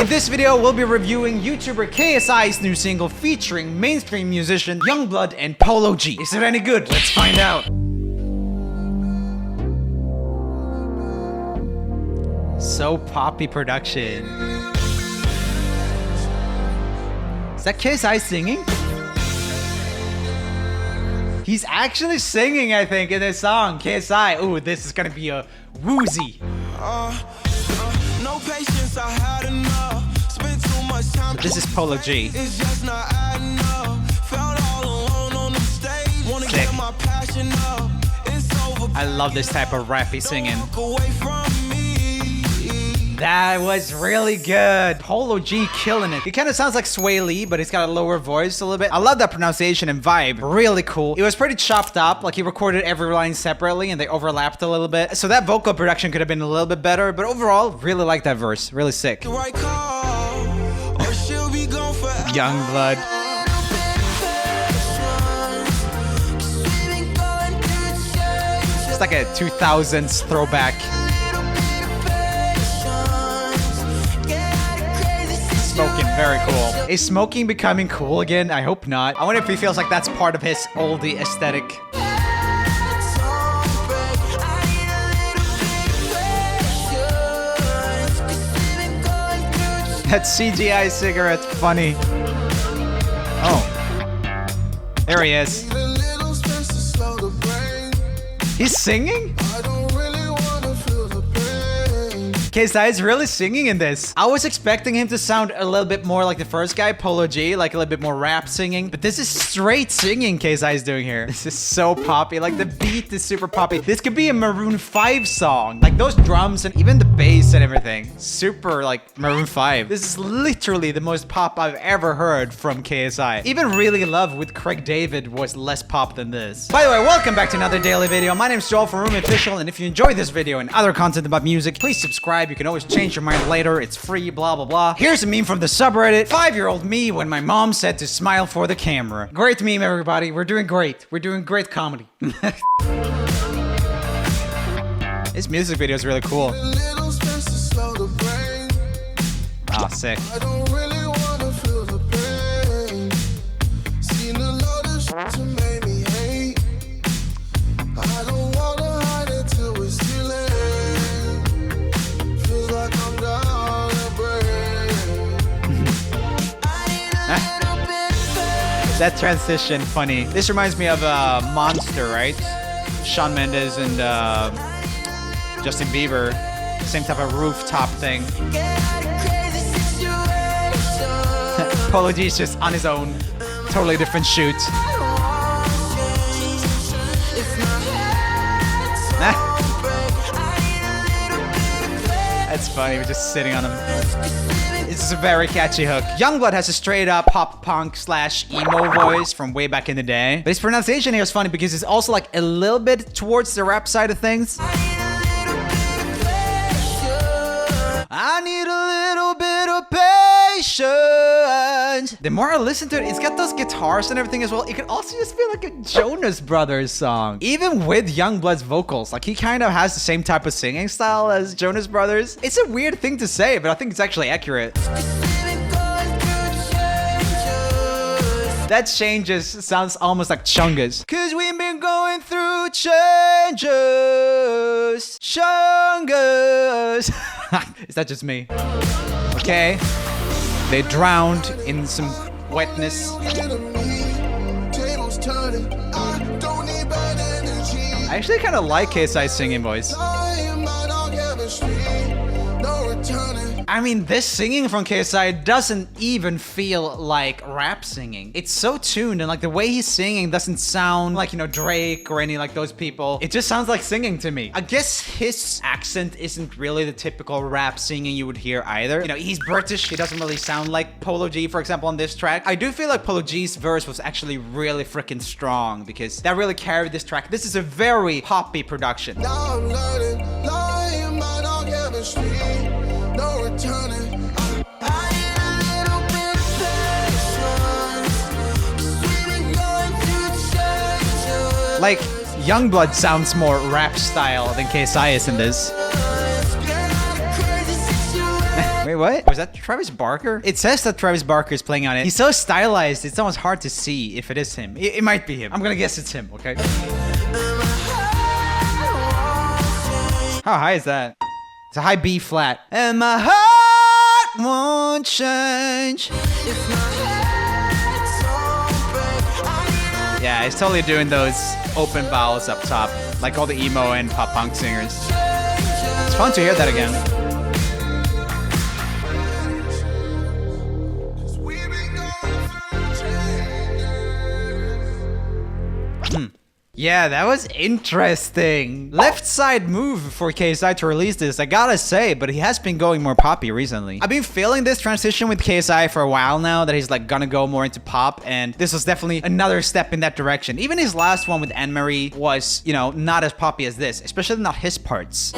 In this video, we'll be reviewing YouTuber KSI's new single featuring mainstream musician YUNGBLUD and Polo G. Is it any good? Let's find out. So poppy production. Is that KSI singing? He's actually singing, I think, in this song. KSI. Ooh, this is gonna be a woozy. No patience, I had enough. Spent too much time. So this is Polo G. It's just not adding up. Felt all alone on the stage. Wanna Sick. get my passion up. It's over. I love this type of rappy singing. Walk away from me. That was really good. Polo G killing it. He kind of sounds like Sway Lee, but he's got a lower voice a little bit. I love that pronunciation and vibe. Really cool. It was pretty chopped up. Like he recorded every line separately and they overlapped a little bit. So that vocal production could have been a little bit better. But overall, really like that verse. Really sick. The right call, or she'll be gone forever. YUNGBLUD. It's like a 2000s throwback. Smoking, very cool. Is smoking becoming cool again? I hope not. I wonder if he feels like that's part of his oldie aesthetic. That CGI cigarette, funny. Oh. There he is. He's singing? KSI is really singing in this. I was expecting him to sound a little bit more like the first guy, Polo G, like a little bit more rap singing. But this is straight singing KSI is doing here. This is so poppy. Like the beat is super poppy. This could be a Maroon 5 song. Like those drums and even the bass and everything. Super like Maroon 5. This is literally the most pop I've ever heard from KSI. Even Really Love with Craig David was less pop than this. By the way, welcome back to another daily video. My name is Joel from Room Official, and if you enjoyed this video and other content about music, please subscribe. You can always change your mind later. It's free, blah, blah, blah. Here's a meme from the subreddit. 5-year-old me when my mom said to smile for the camera. Great meme, everybody. We're doing great. We're doing great comedy. This music video is really cool. Ah, sick. That transition, funny. This reminds me of Monster, right? Shawn Mendes and Justin Bieber. Same type of rooftop thing. Polo G's just on his own. Totally different shoot. That's funny, we're just sitting on him. This is a very catchy hook. YUNGBLUD has a straight up pop punk / emo voice from way back in the day. But his pronunciation here is funny because it's also like a little bit towards the rap side of things. I need a little bit of patience. The more I listen to it, it's got those guitars and everything as well. It could also just feel like a Jonas Brothers song. Even with YUNGBLUD's vocals, like he kind of has the same type of singing style as Jonas Brothers. It's a weird thing to say, but I think it's actually accurate. That changes sounds almost like Chungus. Cause we've been going through changes. Chungus. Is that just me? Okay. They drowned in some wetness. I actually kind of like KSI's singing voice. I mean, this singing from KSI doesn't even feel like rap singing. It's so tuned, and like the way he's singing doesn't sound like, you know, Drake or any like those people. It just sounds like singing to me. I guess his accent isn't really the typical rap singing you would hear either. You know, he's British. He doesn't really sound like Polo G, for example, on this track. I do feel like Polo G's verse was actually really freaking strong because that really carried this track. This is a very poppy production. Now I'm learning, lying my dog chemistry. No returning. Like, YUNGBLUD sounds more rap style than KSI is in this. Wait, what? Was that Travis Barker? It says that Travis Barker is playing on it. He's so stylized, it's almost hard to see if it is him. It might be him. I'm gonna guess it's him, okay? How high is that? It's a high B flat. And my heart won't change. Yeah, he's totally doing those open vowels up top, like all the emo and pop punk singers. It's fun to hear that again. Yeah, that was interesting. Left side move for KSI to release this, I gotta say, but he has been going more poppy recently. I've been feeling this transition with KSI for a while now, that he's like gonna go more into pop, and this was definitely another step in that direction. Even his last one with Anne-Marie was, you know, not as poppy as this, especially not his parts.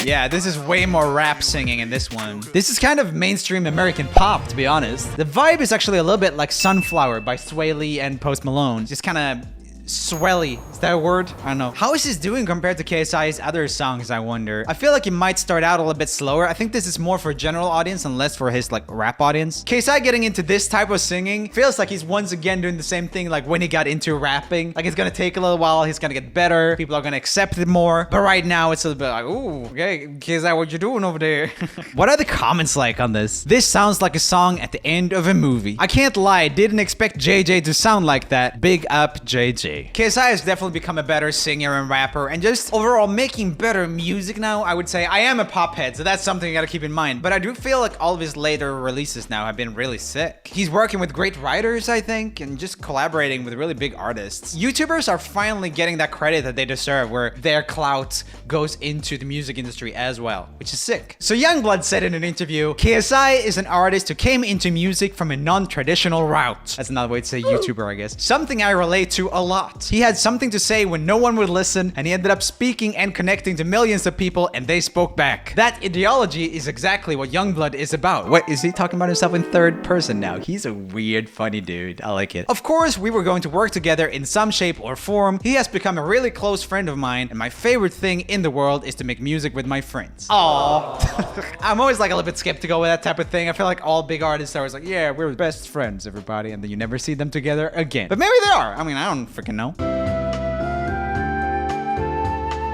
Yeah, this is way more rap singing in this one. This is kind of mainstream American pop, to be honest. The vibe is actually a little bit like Sunflower by Sway Lee and Post Malone. Just kind of swelly. Is that a word? I don't know. How is this doing compared to KSI's other songs, I wonder? I feel like it might start out a little bit slower. I think this is more for general audience and less for his like rap audience. KSI getting into this type of singing feels like he's once again doing the same thing like when he got into rapping. Like it's gonna take a little while, he's gonna get better, people are gonna accept it more. But right now it's a little bit like, ooh, okay, KSI, what you doing over there? What are the comments like on this? This sounds like a song at the end of a movie. I can't lie, didn't expect JJ to sound like that. Big up JJ. KSI has definitely become a better singer and rapper and just overall making better music now, I would say. I am a pop head, so that's something you gotta keep in mind. But I do feel like all of his later releases now have been really sick. He's working with great writers, I think, and just collaborating with really big artists. YouTubers are finally getting that credit that they deserve, where their clout goes into the music industry as well, which is sick. So YUNGBLUD said in an interview, KSI is an artist who came into music from a non-traditional route. That's another way to say YouTuber, I guess. Something I relate to a lot. He had something to say when no one would listen, and he ended up speaking and connecting to millions of people, and they spoke back. That ideology is exactly what YUNGBLUD is about. What, is he talking about himself in third person now? He's a weird, funny dude. I like it. Of course, we were going to work together in some shape or form. He has become a really close friend of mine, and my favorite thing in the world is to make music with my friends. Aww. I'm always like a little bit skeptical with that type of thing. I feel like all big artists are always like, yeah, we're best friends, everybody, and then you never see them together again. But maybe they are. I mean, I don't freaking know.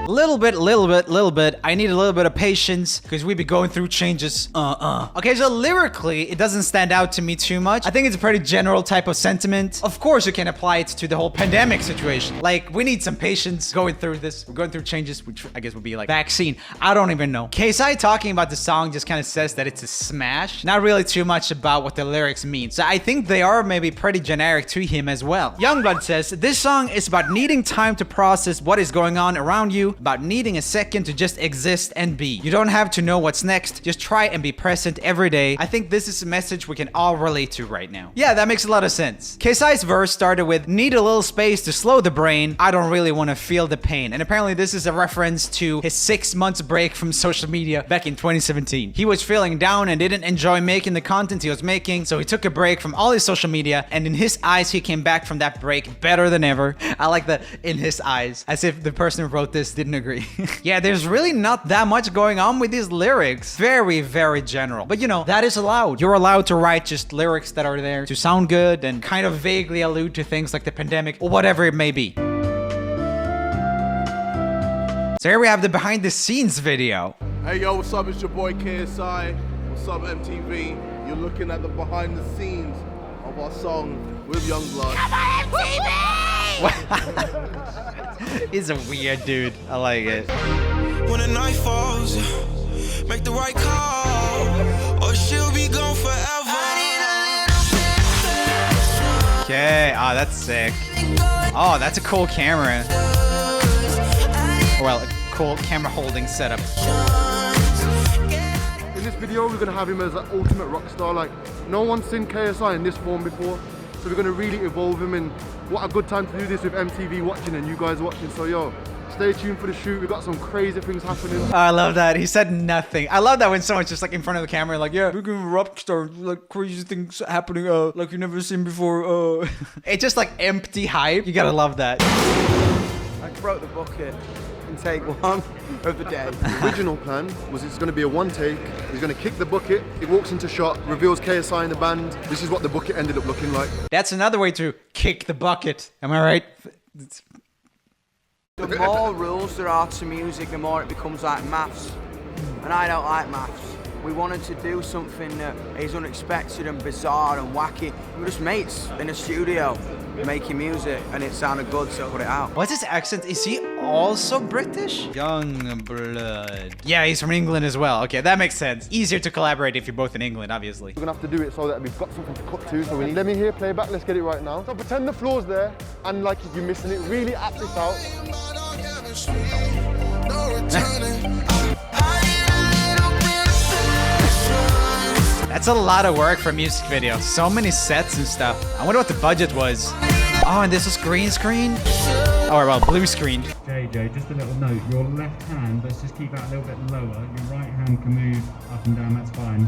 Little bit. I need a little bit of patience because we be going through changes. Okay, so lyrically, it doesn't stand out to me too much. I think it's a pretty general type of sentiment. Of course, you can apply it to the whole pandemic situation. Like, we need some patience going through this. We're going through changes, which I guess would be like vaccine. I don't even know. KSI talking about the song just kind of says that it's a smash. Not really too much about what the lyrics mean. So I think they are maybe pretty generic to him as well. YUNGBLUD says, this song is about needing time to process what is going on around you, about needing a second to just exist and be. You don't have to know what's next, just try and be present every day. I think this is a message we can all relate to right now. Yeah, that makes a lot of sense. KSI's verse started with, need a little space to slow the brain, I don't really want to feel the pain. And apparently this is a reference to his 6 months break from social media back in 2017. He was feeling down and didn't enjoy making the content he was making, so he took a break from all his social media, and in his eyes he came back from that break better than ever. I like the in his eyes, as if the person who wrote this didn't agree. Yeah, there's really not that much going on with these lyrics. Very, very general. But you know, that is allowed. You're allowed to write just lyrics that are there to sound good and kind of vaguely allude to things like the pandemic or whatever it may be. So here we have the behind the scenes video. Hey yo, what's up? It's your boy KSI. What's up, MTV? You're looking at the behind the scenes of our song with YUNGBLUD. Come on, MTV! He's a weird dude. I like it. When the night falls, make the right call, or she'll be gone forever. Okay, oh, that's sick. Oh, that's a cool camera. Well, a cool camera holding setup. In this video, we're gonna have him as an ultimate rock star. Like, no one's seen KSI in this form before. So we're gonna really evolve him, and what a good time to do this with MTV watching and you guys watching. So yo, stay tuned for the shoot. We've got some crazy things happening. Oh, I love that. He said nothing. I love that when someone's just like in front of the camera, like, yeah, we're gonna rock star, like crazy things happening, like you've never seen before. It's just like empty hype. You gotta love that. I broke the bucket. in take one of the day. The original plan was it's going to be a one take. He's going to kick the bucket. He walks into shot, reveals KSI in the band. This is what the bucket ended up looking like. That's another way to kick the bucket. Am I right? The more rules there are to music, the more it becomes like maths. And I don't like maths. We wanted to do something that is unexpected and bizarre and wacky. We were just mates in a studio making music, and it sounded good, so I put it out. What's his accent? Is he also British? Youngblood. Yeah, he's from England as well. Okay, that makes sense. Easier to collaborate if you're both in England, obviously. We're going to have to do it so that we've got something to cut to. So we need, let me hear playback. Let's get it right now. So pretend the floor's there, and like if you're missing it, really act this out. That's a lot of work for a music video. So many sets and stuff. I wonder what the budget was. Oh, and this was green screen? Oh, well, blue screen. JJ, just a little note. Your left hand, let's just keep that a little bit lower. Your right hand can move up and down, that's fine.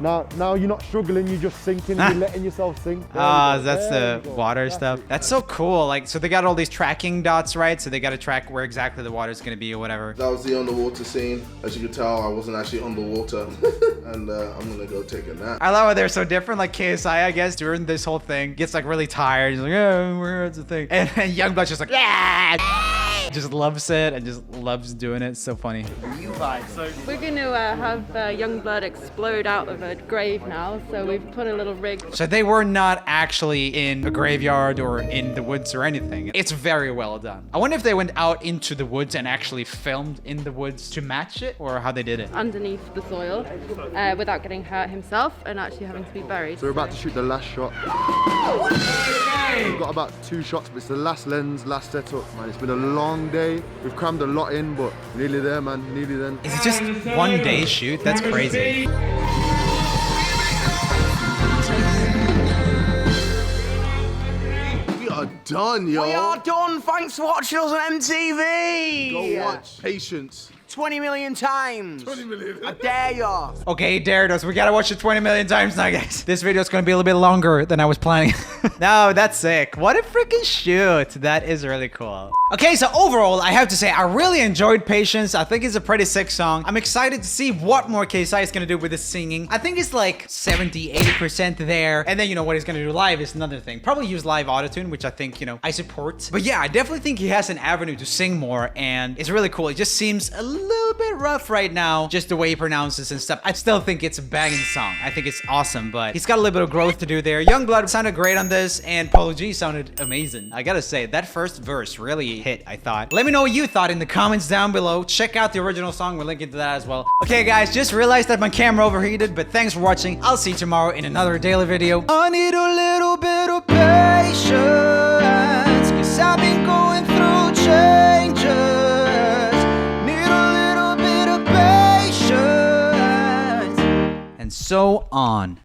Now you're not struggling, you're just sinking, you're letting yourself sink. Ah, that's the water stuff. That's so cool. Like, so they got all these tracking dots, right? So they got to track where exactly the water's gonna be or whatever. That was the underwater scene. As you can tell, I wasn't actually underwater. And I'm gonna go take a nap. I love how they're so different. Like KSI, I guess, during this whole thing, gets like really tired. He's like, oh, where's the thing? And Youngblood's just like, yeah! Just loves it and just loves doing it. It's so funny. We're going to have Youngblood explode out of a grave now, so we've put a little rig. So they were not actually in a graveyard or in the woods or anything. It's very well done. I wonder if they went out into the woods and actually filmed in the woods to match it, or how they did it. Underneath the soil without getting hurt himself and actually having to be buried. So we're about to shoot the last shot. We've got about 2 shots, but it's the last lens, last setup, man. It's been a long day. We've crammed a lot in, but nearly there, man. Nearly there. Is it just one day shoot? That's crazy. We are done, yo. We are done. Thanks for watching us on MTV. Go watch. Patience. 20 million times. 20 million. I dare ya. Okay, he dared us. We gotta watch it 20 million times now, guys. This video is gonna be a little bit longer than I was planning. No, that's sick. What a freaking shoot. That is really cool. Okay, so overall, I have to say, I really enjoyed Patience. I think it's a pretty sick song. I'm excited to see what more KSI is gonna do with his singing. I think it's like 70, 80% there. And then, you know, what he's gonna do live is another thing. Probably use live autotune, which I think, you know, I support. But yeah, I definitely think he has an avenue to sing more, and it's really cool. It just seems a little bit rough right now, just the way he pronounces and stuff. I still think it's a banging song. I think it's awesome, but he's got a little bit of growth to do there. Youngblood sounded great on this, and Polo G sounded amazing. I gotta say, that first verse really hit, I thought. Let me know what you thought in the comments down below. Check out the original song. We're linking to that as well. Okay, guys, just realized that my camera overheated, but thanks for watching. I'll see you tomorrow in another daily video. I need a little bit of patience, cause I've been going through changes. And so on.